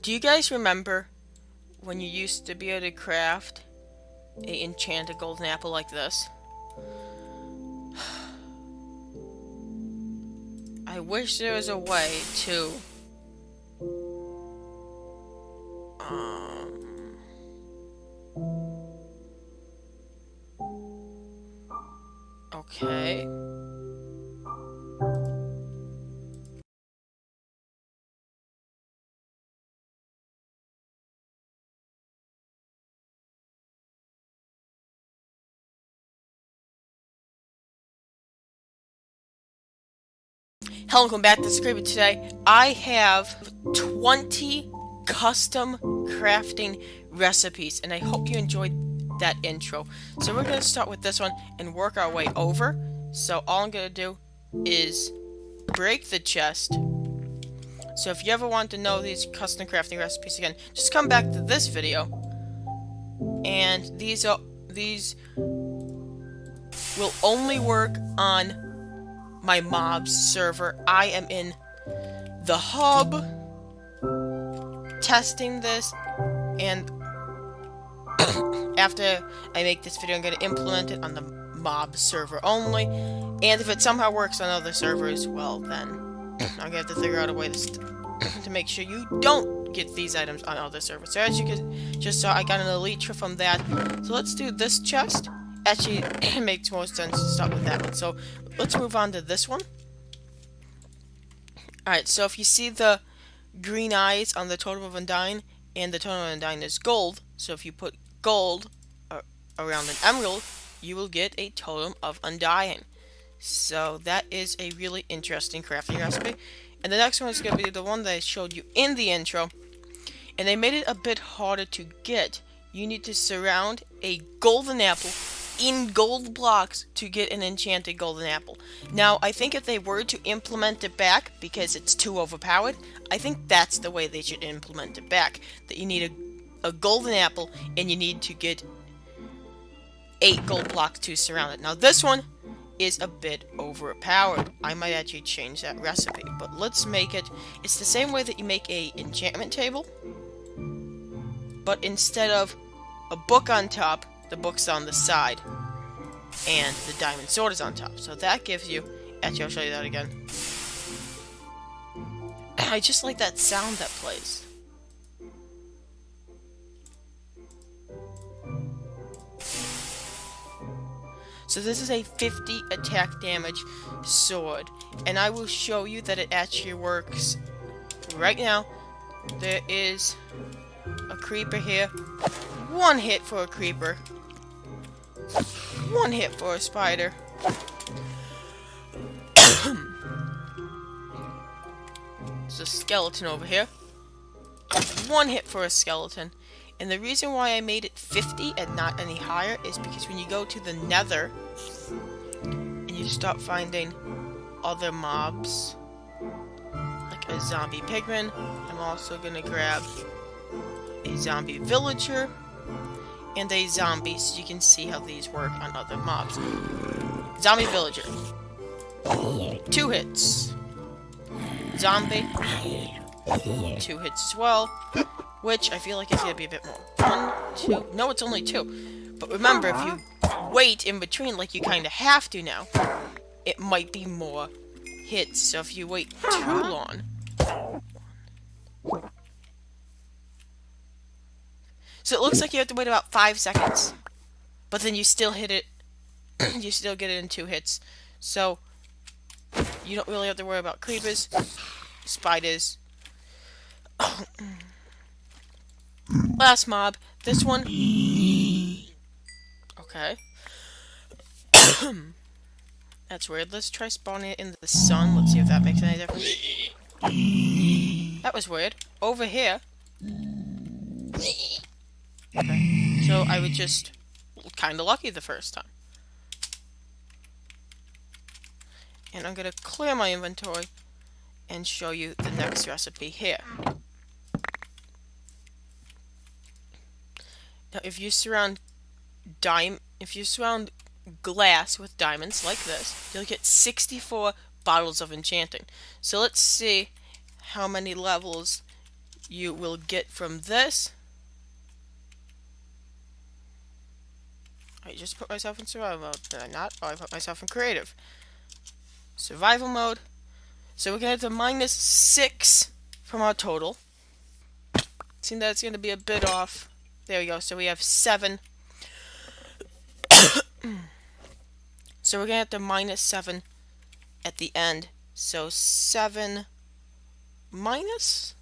Do you guys remember when you used to be able to craft a enchanted golden apple like this? I wish there was a way to um okay. Hello, welcome back to Scraper. Today I have 20 custom crafting recipes, and I hope you enjoyed that intro. So we're going to start with this one and work our way over. So all I'm going to do is break the chest. So if you ever want to know these custom crafting recipes again, just come back to this video. And these will only work on my mobs server. I am in the hub testing this, and after I make this video I'm going to implement it on the mob server only, and if it somehow works on other servers, well then I'm going to have to figure out a way to make sure you don't get these items on other servers. So as you can just saw, I got an elytra from that. So let's do this chest. Actually, it makes more sense to start with that one. So let's move on to this one. Alright, so if you see the green eyes on the Totem of Undyne, and the Totem of Undyne is gold, so if you put gold around an emerald, you will get a Totem of Undyne. So that is a really interesting crafting recipe. And the next one is going to be the one that I showed you in the intro, and they made it a bit harder to get. You need to surround a golden apple in gold blocks to get an enchanted golden apple. Now, I think if they were to implement it back, because it's too overpowered, I think that's the way they should implement it back. That you need a golden apple, and you need to get 8 gold blocks to surround it. Now, this one is a bit overpowered. I might actually change that recipe, but let's make it. It's the same way that you make a enchantment table, but instead of a book on top, the book's on the side, and the diamond sword is on top. So that gives you... Actually, I'll show you that again. I just like that sound that plays. So this is a 50 attack damage sword, and I will show you that it actually works right now. There is a creeper here. One hit for a creeper. One hit for a spider. There's a skeleton over here. One hit for a skeleton. And the reason why I made it 50 and not any higher is because when you go to the nether and you start finding other mobs, like a zombie pigman, I'm also gonna grab a zombie villager and a zombie, so you can see how these work on other mobs. Zombie villager. 2 hits. Zombie. 2 hits as well. Which I feel like it's gonna be a bit more. 1, 2. No, it's only 2. But remember, if you wait in between, like you kind of have to now, it might be more hits. So if you wait too long. So it looks like you have to wait about 5 seconds. But then you still hit it. You still get it in 2 hits. So you don't really have to worry about creepers, spiders. Last mob. This one. Okay. That's weird. Let's try spawning it in the sun. Let's see if that makes any difference. That was weird. Over here. Okay. So I was just kind of lucky the first time. And I'm going to clear my inventory and show you the next recipe here. Now, if you surround glass with diamonds like this, you'll get 64 bottles of enchanting. So let's see how many levels you will get from this. I just put myself in survival mode. Did I not? Oh, I put myself in creative. Survival mode. So we're going to have to -6 from our total. Seems that's going to be a bit off. There we go. So we have 7. So we're going to have to -7 at the end. So 7 minus.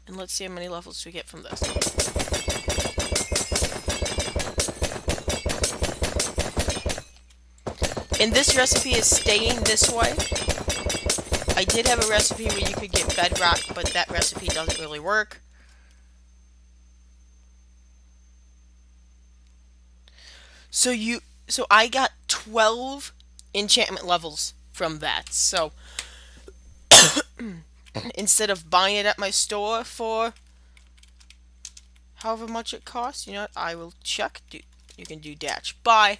And let's see how many levels we get from this. And this recipe is staying this way. I did have a recipe where you could get bedrock, but that recipe doesn't really work. So I got 12 enchantment levels from that. So instead of buying it at my store for however much it costs, you know what, I will check. You can do dash buy,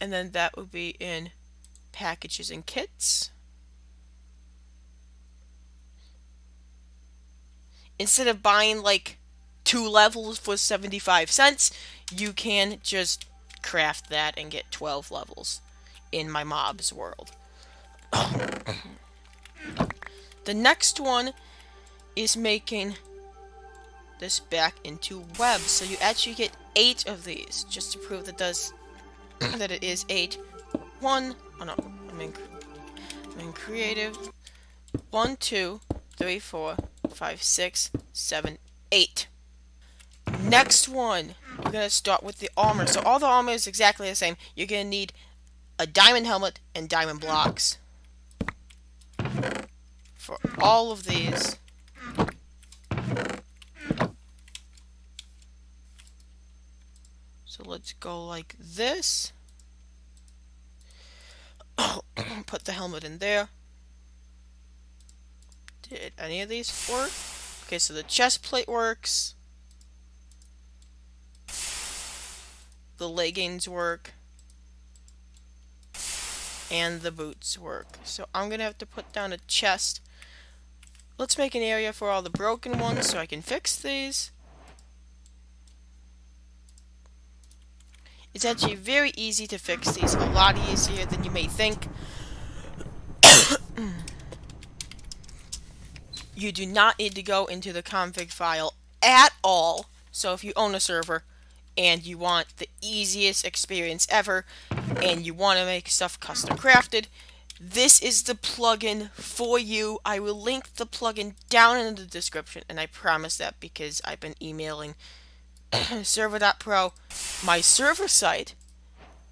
and then that would be in packages and kits. Instead of buying like 2 levels for 75 cents, you can just craft that and get 12 levels in my mob's world. The next one is making this back into web. So you actually get 8 of these, just to prove that that it is 8. 1, oh no, I'm in creative. 1, 2, 3, 4, 5, 6, 7, 8. Next one, you're gonna start with the armor. So all the armor is exactly the same. You're gonna need a diamond helmet and diamond blocks for all of these. So let's go like this. Put the helmet in there. Did any of these work? Okay, so the chest plate works. The leggings work. And the boots work. So I'm gonna have to put down a chest. Let's make an area for all the broken ones so I can fix these. It's actually very easy to fix these, a lot easier than you may think. You do not need to go into the config file at all. So if you own a server and you want the easiest experience ever and you want to make stuff custom crafted, this is the plugin for you. I will link the plugin down in the description, and I promise that because I've been emailing server.pro, my server site,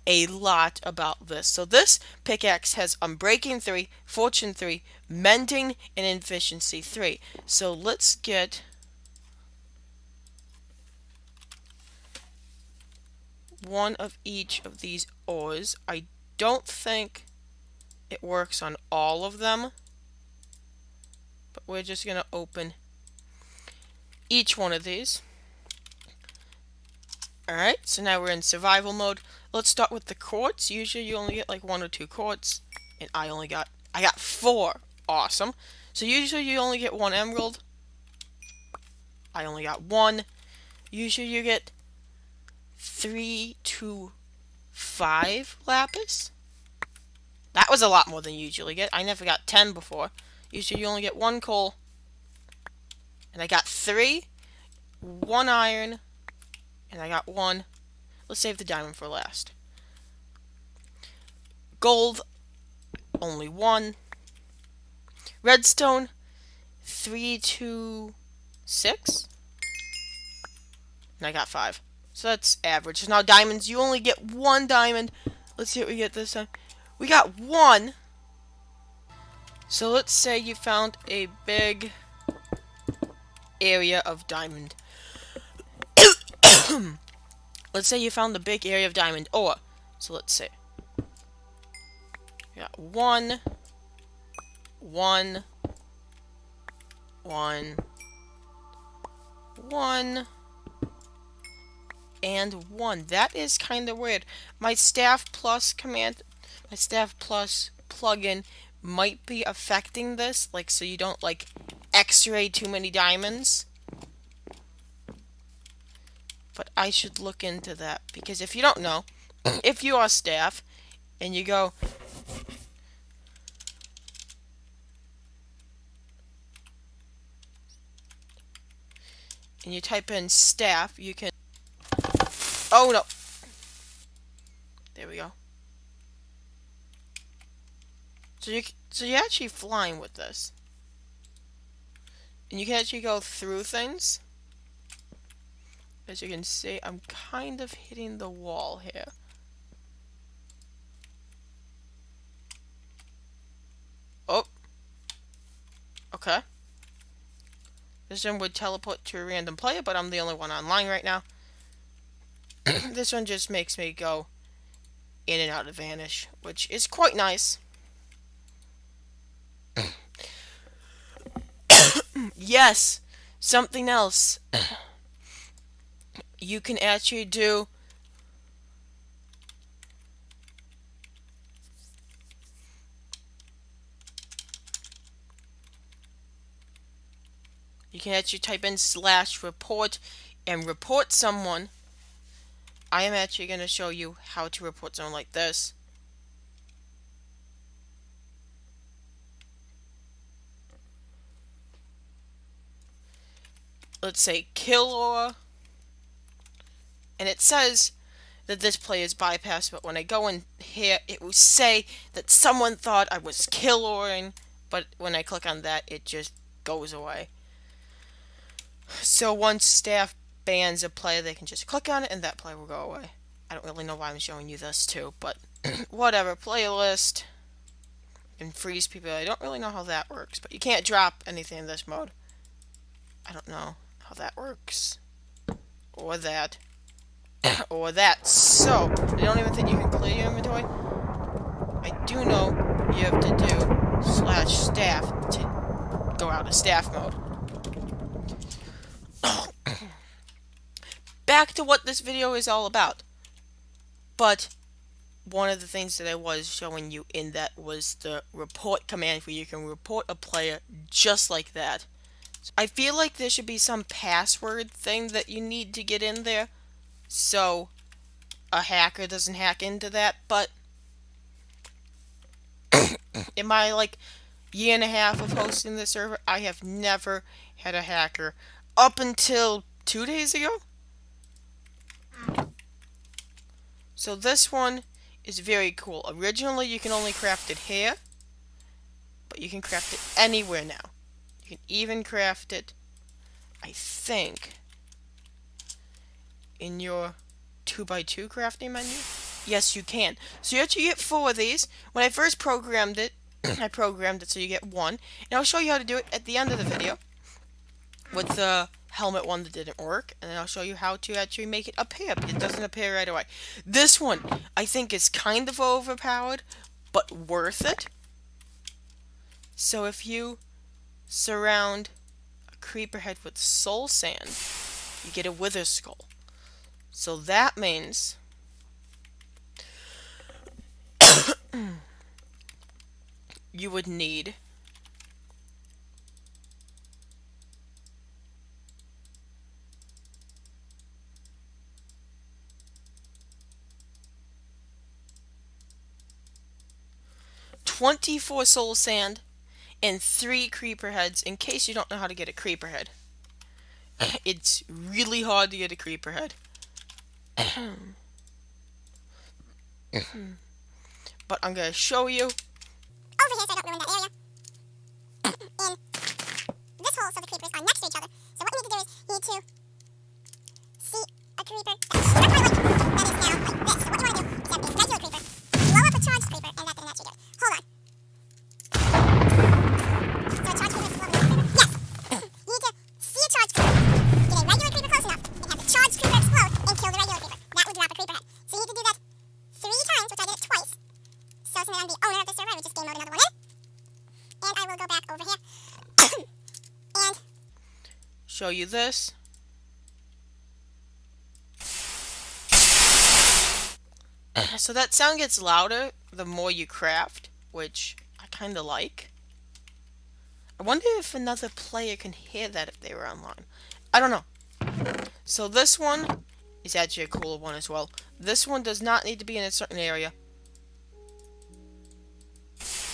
a lot about this. So this pickaxe has Unbreaking 3, Fortune 3, Mending, and Efficiency 3. So let's get one of each of these ores. I don't think it works on all of them, but we're just going to open each one of these. Alright, so now we're in survival mode. Let's start with the quartz. Usually you only get like 1 or 2 quartz, and I got 4. Awesome. So usually you only get 1 emerald. I only got 1. Usually you get 3 to 5 lapis. That was a lot more than you usually get. I never got 10 before. Usually you only get 1 coal. And I got 3, 1 iron, and I got 1. Let's save the diamond for last. Gold, only 1. Redstone, 3 to 6. And I got 5. So that's average. So now diamonds, you only get 1 diamond. Let's see what we get this time. We got 1. So let's say you found a big area of diamond. Let's say you found the big area of diamond ore. So let's say we got 1, 1, 1, 1, and 1. That is kind of weird. My Staff Plus command, my Staff Plus plugin might be affecting this, like so you don't like X-ray too many diamonds. But I should look into that, because if you don't know, if you are staff and you go and you type in staff, you can. Oh no! There we go. So you're actually flying with this, and you can actually go through things. As you can see, I'm kind of hitting the wall here. Oh. Okay. This one would teleport to a random player, but I'm the only one online right now. This one just makes me go in and out of Vanish, which is quite nice. Yes! Something else. You can actually do... You can actually type in /report and report someone. I am actually going to show you how to report someone like this. Let's say Killor. And it says that this play is bypassed, but when I go in here, it will say that someone thought I was Killoring, but when I click on that, it just goes away. So once staff bans a player, they can just click on it and that player will go away. I don't really know why I'm showing you this too, but whatever. Playlist and freeze people. I don't really know how that works, but you can't drop anything in this mode. I don't know how that works. Or that. Or that. So, I don't even think you can clear your inventory. I do know you have to do /staff to go out of staff mode. Back to what this video is all about. But one of the things that I was showing you in that was the report command, where you can report a player just like that. I feel like there should be some password thing that you need to get in there so a hacker doesn't hack into that, but in my like year and a half of hosting the server, I have never had a hacker up until 2 days ago. So this one is very cool. Originally you can only craft it here, but you can craft it anywhere now. You can even craft it, I think, in your 2x2 crafting menu. Yes, you can. So you actually get 4 of these. When I first programmed it, I programmed it so you get 1. And I'll show you how to do it at the end of the video with the helmet one that didn't work. And then I'll show you how to actually make it appear. It doesn't appear right away. This one, I think, is kind of overpowered, but worth it. So if you surround a creeper head with soul sand, you get a wither skull. So that means you would need $24 soul sand and 3 creeper heads, in case you don't know how to get a creeper head. It's really hard to get a creeper head. But I'm going to show you. Over here so I don't ruin that area. In this hole so the creepers are next to each other. So what you need to do is you need to see a creeper that is now like this. So what you want to do is have a regular creeper, blow up a charged creeper, and that didn't actually do it. Hold on. So a charged creeper is blowing up a creeper? Yes! You need to see a charged creeper, get a regular creeper close enough, and have the charged creeper explode and kill the regular creeper. That would drop a creeper head. So you need to do that 3 times, which I did it twice. So since I'm the owner of the server, I would just game mode another one in. And I will go back over here and Show you this. So that sound gets louder the more you craft, which I kind of like. I wonder if another player can hear that if they were online. I don't know. So this one is actually a cooler one as well. This one does not need to be in a certain area,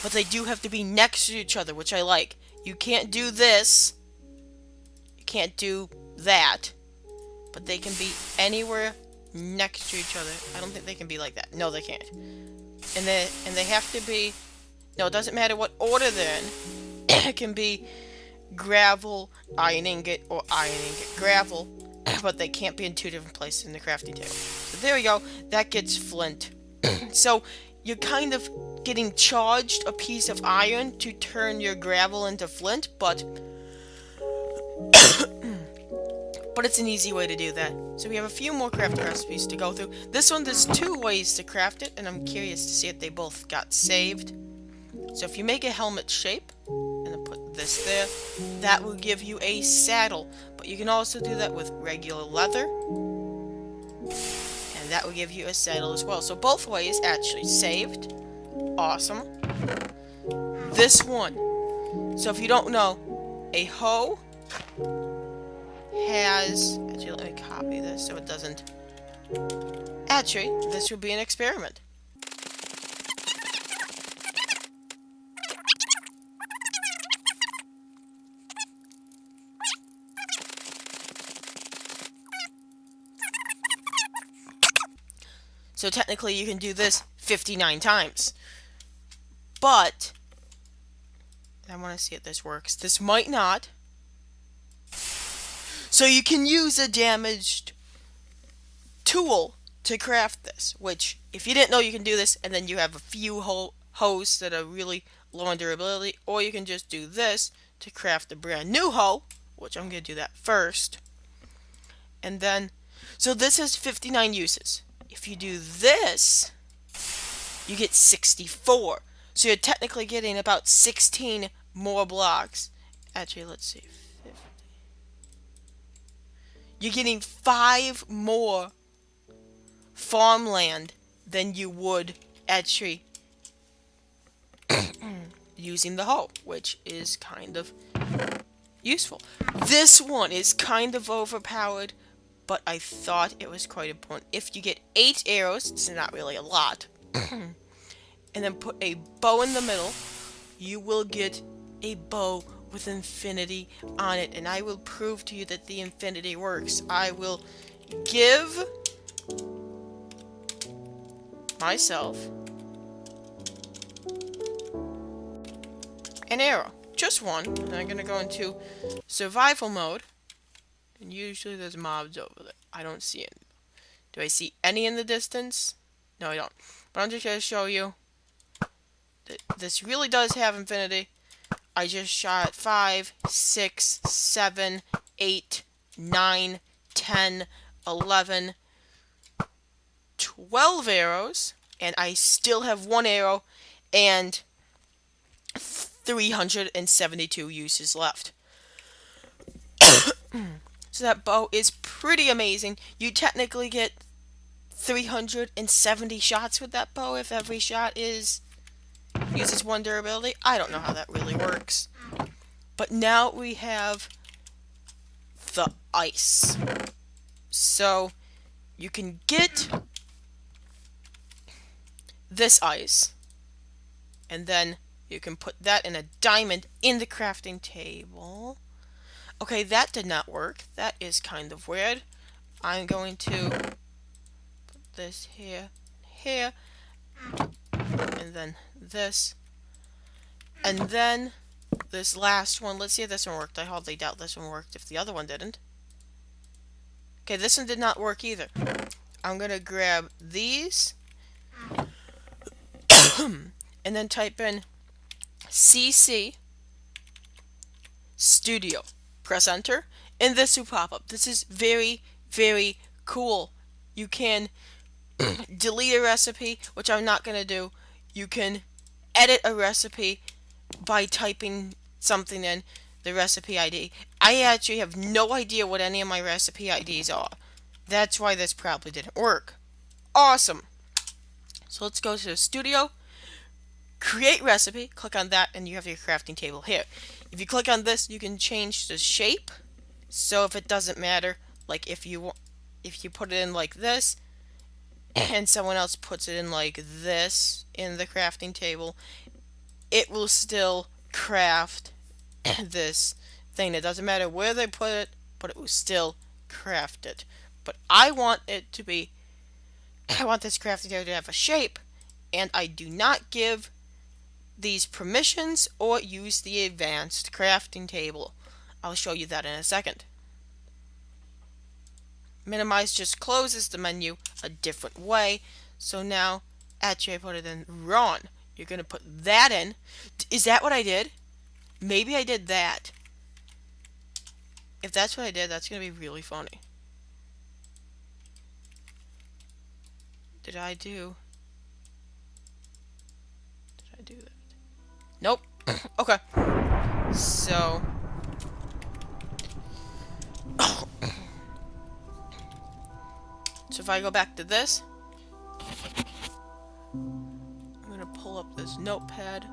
but they do have to be next to each other, which I like. You can't do this. You can't do that. But they can be anywhere next to each other. I don't think they can be like that. No, they can't. And they have to be... No, it doesn't matter what order they're in. It can be gravel, iron ingot, or iron ingot, gravel. But they can't be in two different places in the crafting table. So there we go. That gets flint. So you're kind of getting charged a piece of iron to turn your gravel into flint, but it's an easy way to do that. So we have a few more crafting recipes to go through. This one, there's 2 ways to craft it, and I'm curious to see if they both got saved. So if you make a helmet shape, and then put this there, that will give you a saddle. But you can also do that with regular leather, and that will give you a saddle as well. So both ways actually saved. Awesome. This one. So if you don't know, a hoe has... Actually, let me copy this so it doesn't... Actually, this would be an experiment. So technically you can do this 59 times. But I want to see if this works. This might not. So you can use a damaged tool to craft this, which, if you didn't know you can do this, and then you have a few hoes that are really low on durability, or you can just do this to craft a brand new hoe, which I'm going to do that first. And then, so this has 59 uses. If you do this, you get 64. So you're technically getting about 16 more blocks. Actually, let's see. 50. You're getting 5 more farmland than you would actually using the hoe, which is kind of useful. This one is kind of overpowered, but I thought it was quite important. If you get 8 arrows, it's not really a lot, and then put a bow in the middle, you will get a bow with infinity on it, and I will prove to you that the infinity works. I will give myself an arrow, just one, and I'm gonna go into survival mode, and usually there's mobs over there. I don't see any. Do I see any in the distance? No, I don't. But I'm just gonna show you that this really does have infinity. I just shot 5, 6, 7, 8, 9, 10, 11, 12 arrows, and I still have 1 arrow and 372 uses left. So that bow is pretty amazing. You technically get 370 shots with that bow if every shot uses 1 durability. I don't know how that really works. But now we have the ice. So you can get this ice, and then you can put that in a diamond in the crafting table. Okay, that did not work. That is kind of weird. I'm going to put this here, here, and then this, and then this last one. Let's see if this one worked. I hardly doubt this one worked if the other one didn't. Okay, this one did not work either. I'm gonna grab these and then type in CC Studio. Press enter, and this will pop up. This is very, very cool. You can delete a recipe, which I'm not gonna do. You can edit a recipe by typing something in the recipe ID. I actually have no idea what any of my recipe IDs are. That's why this probably didn't work. Awesome. So let's go to the studio, create recipe, click on that, and you have your crafting table here. If you click on this, you can change the shape. So if it doesn't matter, like if you want, if you put it in like this, and someone else puts it in like this in the crafting table, it will still craft this thing. It doesn't matter where they put it, but it will still craft it. But I want it to be, I want this crafting table to have a shape, and I do not give these permissions or use the advanced crafting table. I'll show you that in a second. Minimize just closes the menu a different way. So now, actually I put it in wrong. You're going to put that in. Is that what I did? Maybe I did that. If that's what I did, that's going to be really funny. Did I do that? Nope. Okay. So so if I go back to this, I'm going to pull up this notepad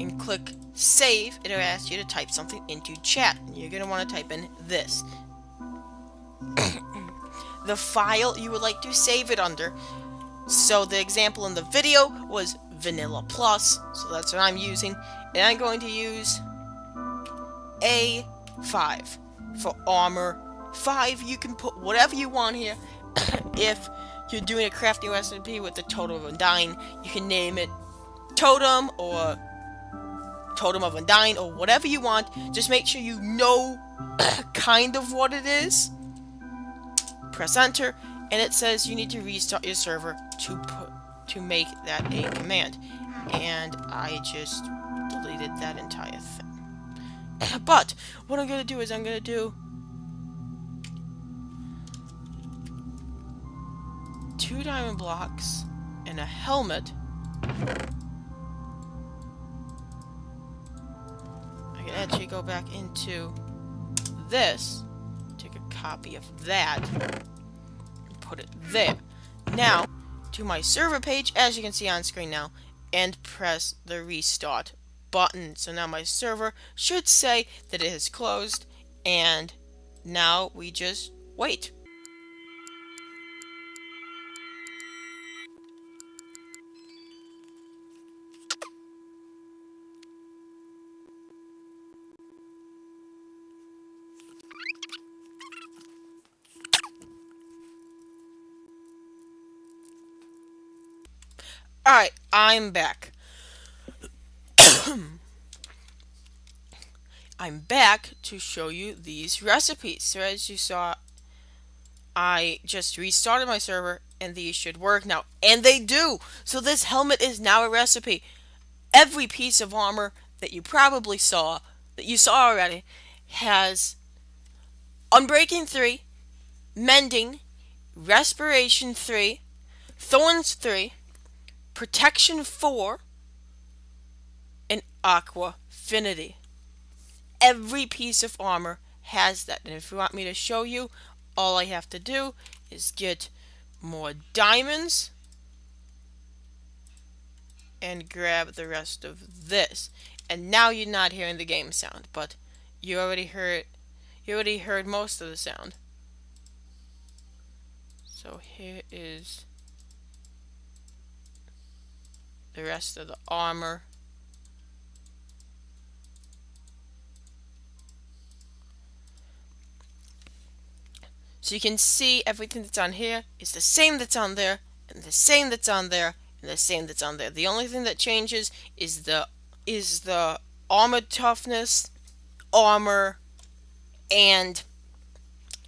and click save. It'll ask you to type something into chat. You're going to want to type in this. The file you would like to save it under. So the example in the video was Vanilla Plus, so that's what I'm using. And I'm going to use A5 for Armor 5. You can put whatever you want here. If you're doing a crafting recipe with the Totem of Undying, you can name it Totem or Totem of Undying or whatever you want. Just make sure you know kind of what it is. Press enter, and it says you need to restart your server to make that a command. And I just deleted that entire thing. But what I'm gonna do is I'm gonna do 2 diamond blocks and a helmet. I can actually go back into this, take a copy of that, and put it there. Now, to my server page, as you can see on screen now, and press the restart button. So now my server should say that it has closed, and now we just wait. Alright, I'm back. I'm back to show you these recipes. So as you saw, I just restarted my server and these should work now. And they do! So this helmet is now a recipe. Every piece of armor that you probably saw, that you saw already, has Unbreaking 3, Mending, Respiration 3, Thorns 3, Protection 4, and Aqua Affinity. Every piece of armor has that. And if you want me to show you, all I have to do is get more diamonds and grab the rest of this. And now you're not hearing the game sound, but you already heard most of the sound. So here is the rest of the armor. So you can see everything that's on here is the same that's on there, and the same that's on there, and the same that's on there. The only thing that changes is the armor toughness, armor, and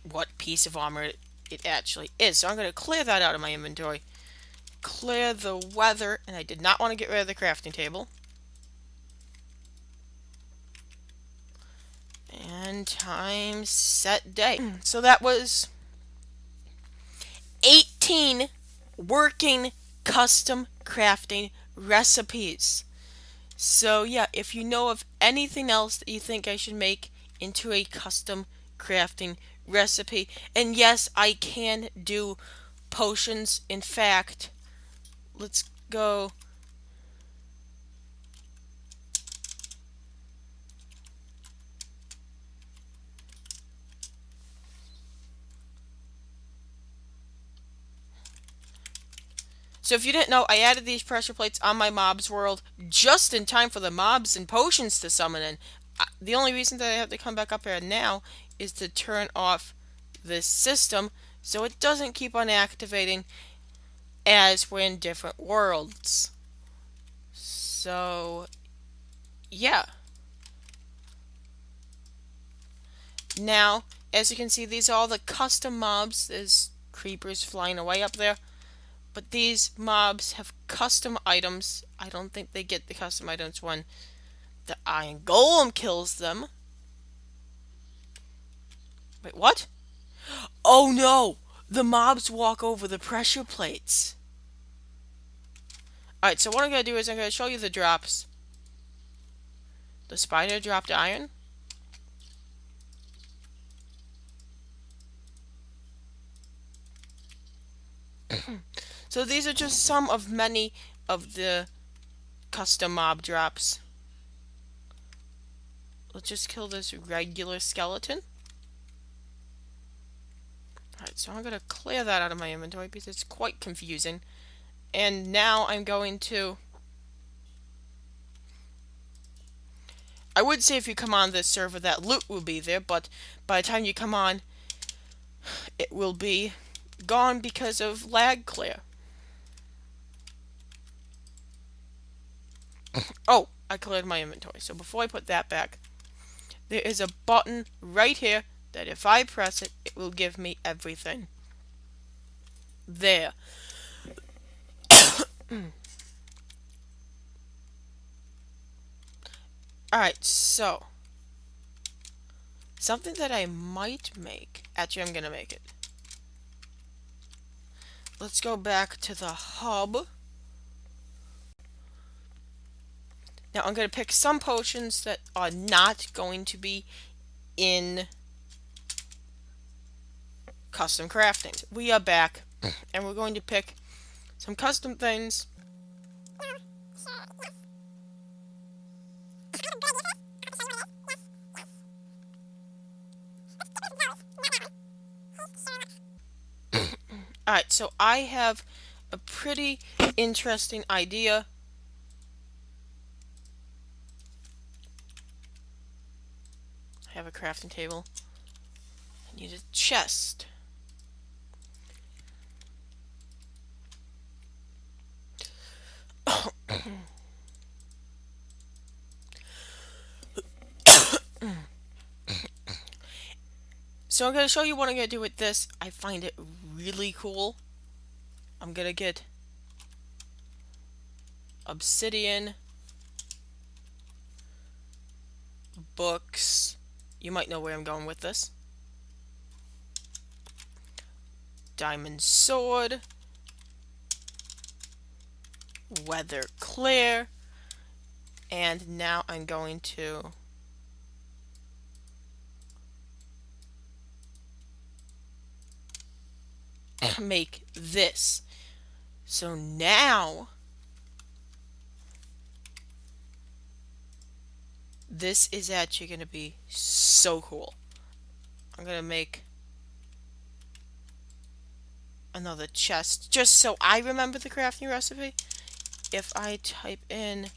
what piece of armor it actually is. So I'm going to clear that out of my inventory. Clear the weather, and I did not want to get rid of the crafting table. And time, set, day. So that was 18 working custom crafting recipes. So yeah, if you know of anything else that you think I should make into a custom crafting recipe, and yes, I can do potions. In fact, let's go. So if you didn't know, I added these pressure plates on my mob's world just in time for the mobs and potions to summon in. The only reason that I have to come back up here now is to turn off this system so it doesn't keep on activating as we're in different worlds. So, yeah. Now, as you can see, these are all the custom mobs. There's creepers flying away up there. But these mobs have custom items. I don't think they get the custom items when the Iron Golem kills them. Wait, what? Oh no! The mobs walk over the pressure plates. Alright, so what I'm going to do is I'm going to show you the drops. The spider dropped iron. So these are just some of many of the custom mob drops. Let's just kill this regular skeleton. Alright, so I'm going to clear that out of my inventory because it's quite confusing. And now I'm going to... I would say if you come on this server that loot will be there, but by the time you come on, it will be gone because of lag clear. Oh, I cleared my inventory. So before I put that back, there is a button right here that if I press it, it will give me everything. There. Alright, so something that I might make. Actually, I'm gonna make it. Let's go back to the hub. Now I'm going to pick some potions that are not going to be in custom crafting. We are back, and we're going to pick some custom things. Alright, so I have a pretty interesting idea. I have a crafting table. I need a chest. So I'm going to show you what I'm going to do with this. I find it really cool. I'm going to get obsidian, books. You might know where I'm going with this. Diamond sword. Weather clear. And now I'm going to make this. So now this is actually going to be so cool. I'm going to make another chest just so I remember the crafting recipe. If I type in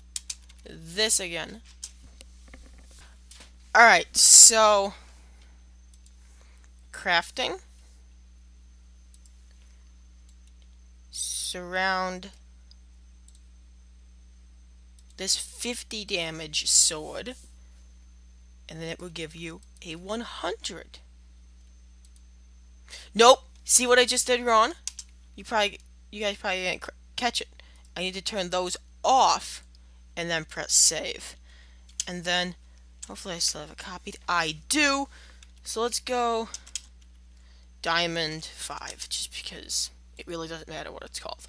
this again. Alright, so crafting. Surround this 50 damage sword, and then it will give you a 100. Nope. See what I just did wrong? You guys probably didn't catch it. I need to turn those off and then press save. And then hopefully I still have it copied. I do. So let's go Diamond 5 just because it really doesn't matter what it's called.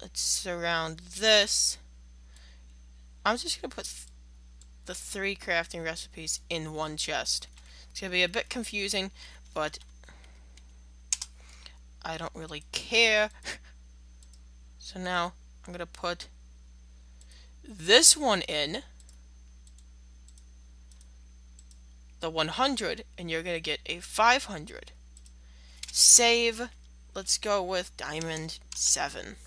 Let's surround this. I'm just going to put the 3 crafting recipes in one chest. It's going to be a bit confusing, but I don't really care. So now I'm going to put this one in, the 100, and you're going to get a 500. Save, let's go with diamond 7.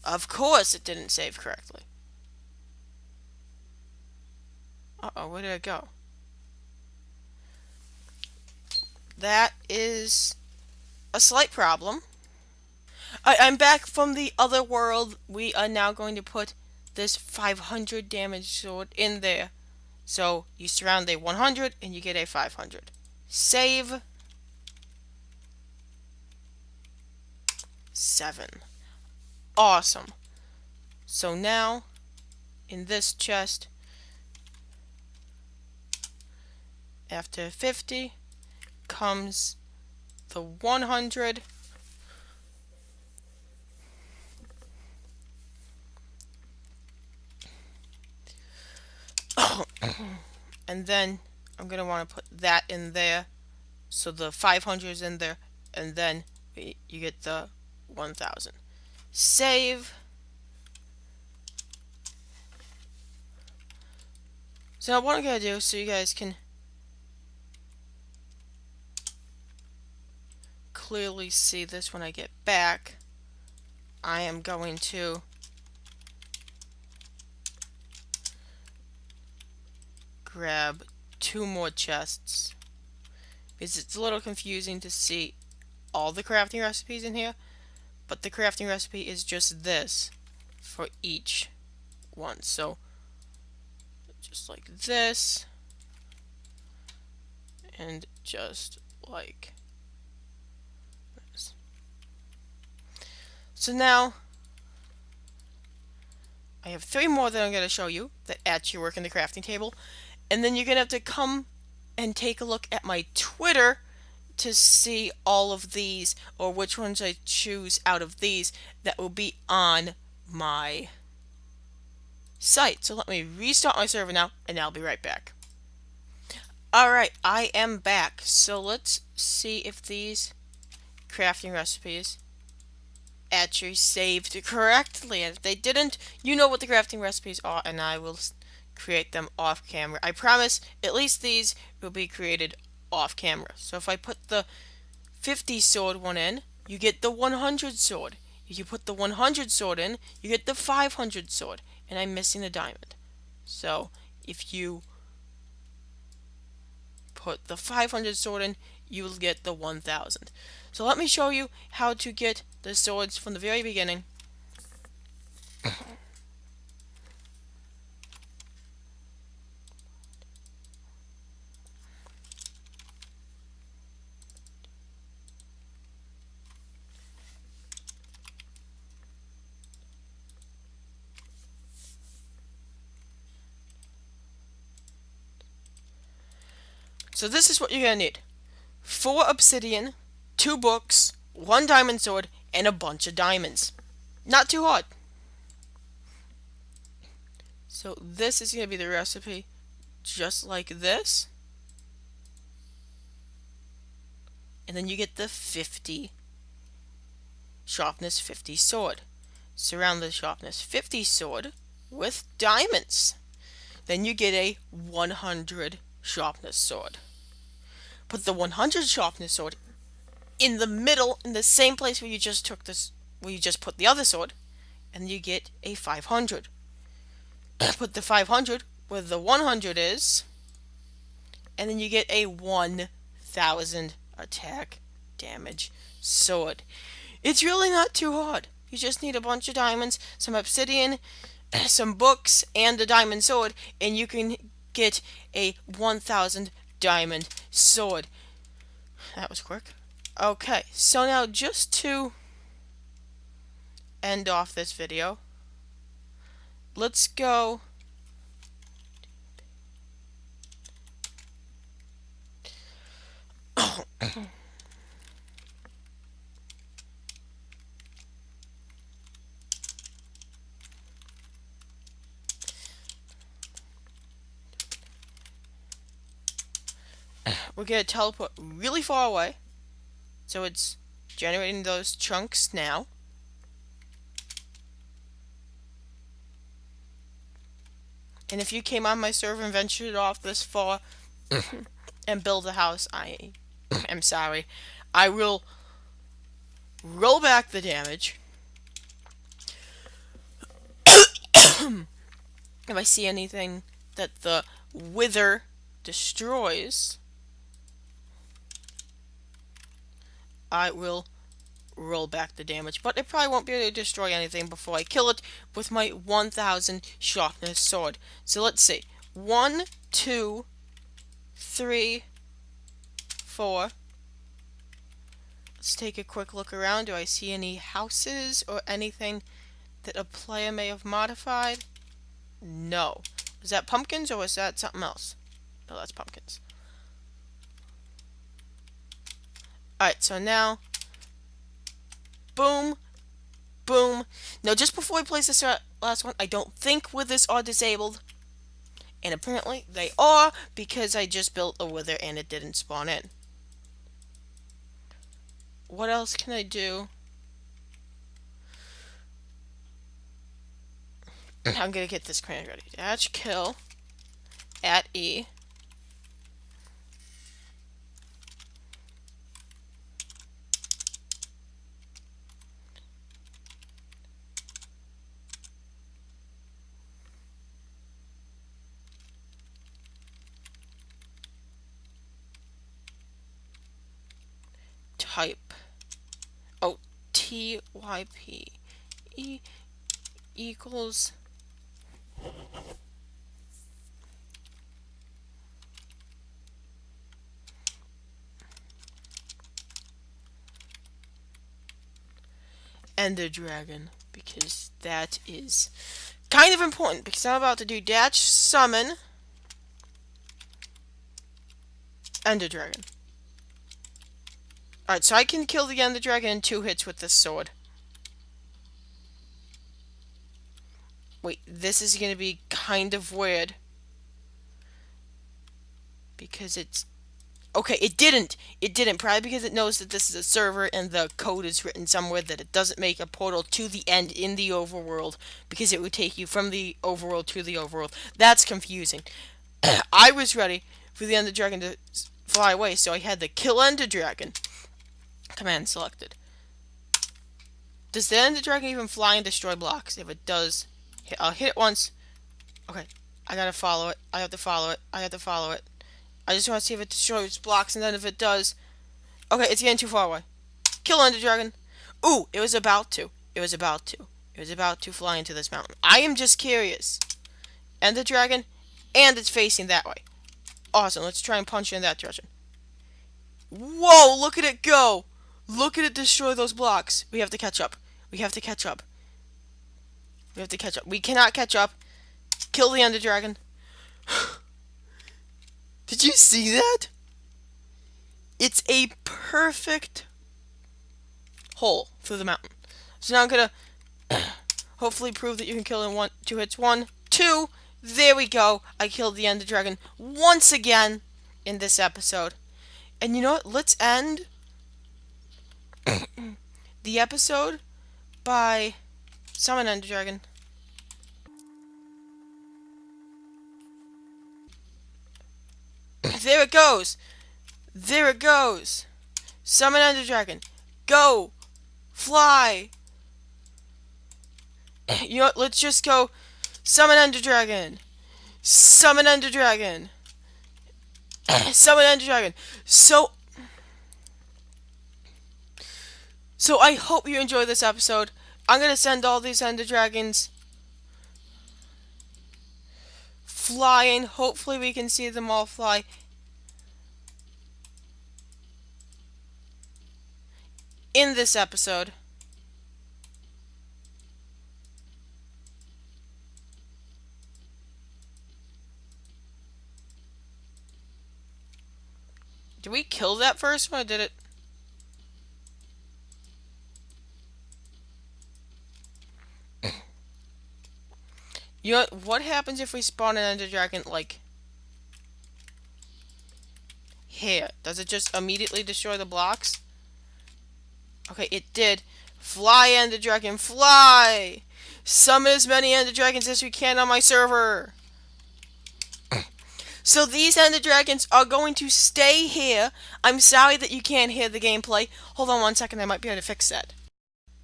Of course it didn't save correctly. Uh-oh, where did it go? That is a slight problem. I'm back from the other world. We are now going to put this 500 damage sword in there. So you surround a 100 and you get a 500. Save. 7. Awesome. So now, in this chest, after 50 comes the 100. And then I'm going to want to put that in there. So the 500 is in there. And then you get the 1000. Save. So now what I'm going to do, so you guys can clearly see this when I get back, I am going to grab 2 more chests, because it's a little confusing to see all the crafting recipes in here, but the crafting recipe is just this for each one. So just like this, and just like this. So now I have 3 more that I'm going to show you that actually work in the crafting table, and then you're going to have to come and take a look at my Twitter to see all of these, or which ones I choose out of these that will be on my site. So let me restart my server now, and I'll be right back. Alright, I am back. So let's see if these crafting recipes actually saved correctly. And if they didn't, you know what the crafting recipes are, and I will create them off camera. I promise at least these will be created off camera. So if I put the 50 sword one in, you get the 100 sword. If you put the 100 sword in, you get the 500 sword. And I'm missing a diamond. So if you put the 500 sword in, you will get the 1000. So let me show you how to get the swords from the very beginning. So this is what you're gonna need: 4 obsidian, 2 books, 1 diamond sword, and a bunch of diamonds. Not too hard. So this is gonna be the recipe, just like this. And then you get the 50 sharpness 50 sword. Surround the sharpness 50 sword with diamonds. Then you get a 100 sharpness sword. Put the 100 sharpness sword in the middle, in the same place where you just took this, where you just put the other sword, and you get a 500. Put the 500 where the 100 is, and then you get a 1000 attack damage sword. It's really not too hard. You just need a bunch of diamonds, some obsidian, some books, and a diamond sword, and you can get a 1000 diamond sword. That was quick. Okay, so now just to end off this video, let's go we're gonna teleport really far away, so it's generating those chunks now. And if you came on my server and ventured off this far and build a house, I am sorry. I will roll back the damage. If I see anything that the Wither destroys, I will roll back the damage. But it probably won't be able to destroy anything before I kill it with my 1000 sharpness sword. So let's see. 1, 2, 3, 4. Let's take a quick look around. Do I see any houses or anything that a player may have modified? No. Is that pumpkins or was that something else? No, that's pumpkins. Alright, so now, boom, boom. Now, just before we place this last one, I don't think withers are disabled. And apparently they are, because I just built a wither and it didn't spawn in. What else can I do? I'm gonna get this crane ready. Dash kill at E. Type. Oh, TYP. E equals. Ender Dragon, because that is kind of important, because I'm about to do dash summon Ender Dragon. Alright, so I can kill the Ender Dragon in 2 hits with this sword. Wait, this is gonna be kind of weird. Because it's... Okay, it didn't! It didn't, probably because it knows that this is a server and the code is written somewhere that it doesn't make a portal to the end in the overworld, because it would take you from the overworld to the overworld. That's confusing. I was ready for the Ender Dragon to fly away, so I had the kill Ender Dragon command selected. Does the Ender Dragon even fly and destroy blocks? If it does, I'll hit it once. Okay, I gotta follow it. I have to follow it. I have to follow it. I just want to see if it destroys blocks, and then if it does... Okay, it's getting too far away. Kill Ender Dragon. Ooh, it was about to. It was about to. It was about to fly into this mountain. I am just curious. Ender Dragon, and it's facing that way. Awesome, let's try and punch in that direction. Whoa, look at it go! Look at it destroy those blocks. We have to catch up. We have to catch up. We have to catch up. We cannot catch up. Kill the Ender Dragon. Did you see that? It's a perfect hole through the mountain. So now I'm gonna hopefully prove that you can kill in 2 hits. 1, 2. There we go. I killed the Ender Dragon once again in this episode. And you know what? Let's end the episode by summon Ender Dragon. There it goes. There it goes. Summon Ender Dragon. Go. Fly. You know what? Let's just go. Summon Ender Dragon. Summon Ender Dragon. Summon Ender Dragon. So I hope you enjoyed this episode. I'm gonna send all these Ender Dragons flying. Hopefully we can see them all fly. In this episode. Did we kill that first one or did it? You know what happens if we spawn an Ender Dragon like here? Does it just immediately destroy the blocks? Okay, it did. Fly, Ender Dragon, fly! Summon as many Ender Dragons as we can on my server! So these Ender Dragons are going to stay here. I'm sorry that you can't hear the gameplay. Hold on 1 second, I might be able to fix that.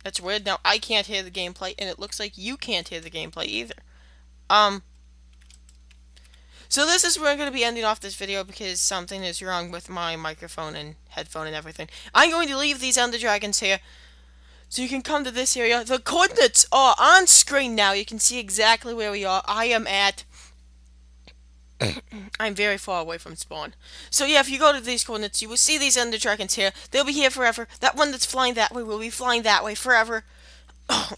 That's weird. Now I can't hear the gameplay, and it looks like you can't hear the gameplay either. So this is where I'm going to be ending off this video because something is wrong with my microphone and headphone and everything. I'm going to leave these Ender Dragons here, so you can come to this area. The coordinates are on screen now. You can see exactly where we are. I am at... I'm very far away from spawn. So yeah, if you go to these coordinates, you will see these Ender Dragons here. They'll be here forever. That one that's flying that way will be flying that way forever. I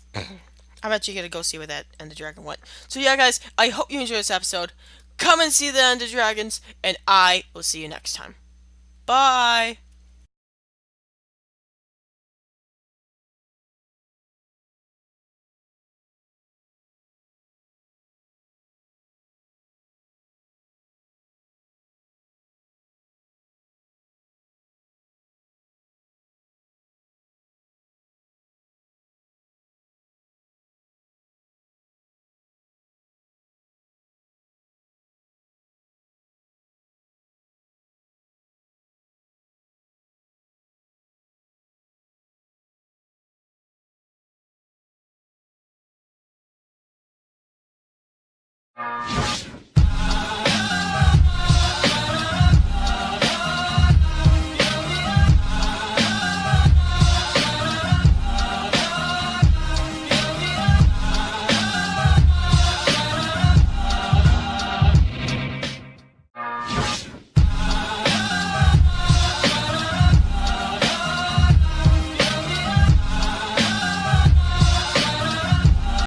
bet you're gonna go see where that Ender Dragon went. So yeah, guys, I hope you enjoyed this episode. Come and see the Ender Dragons, and I will see you next time. Bye!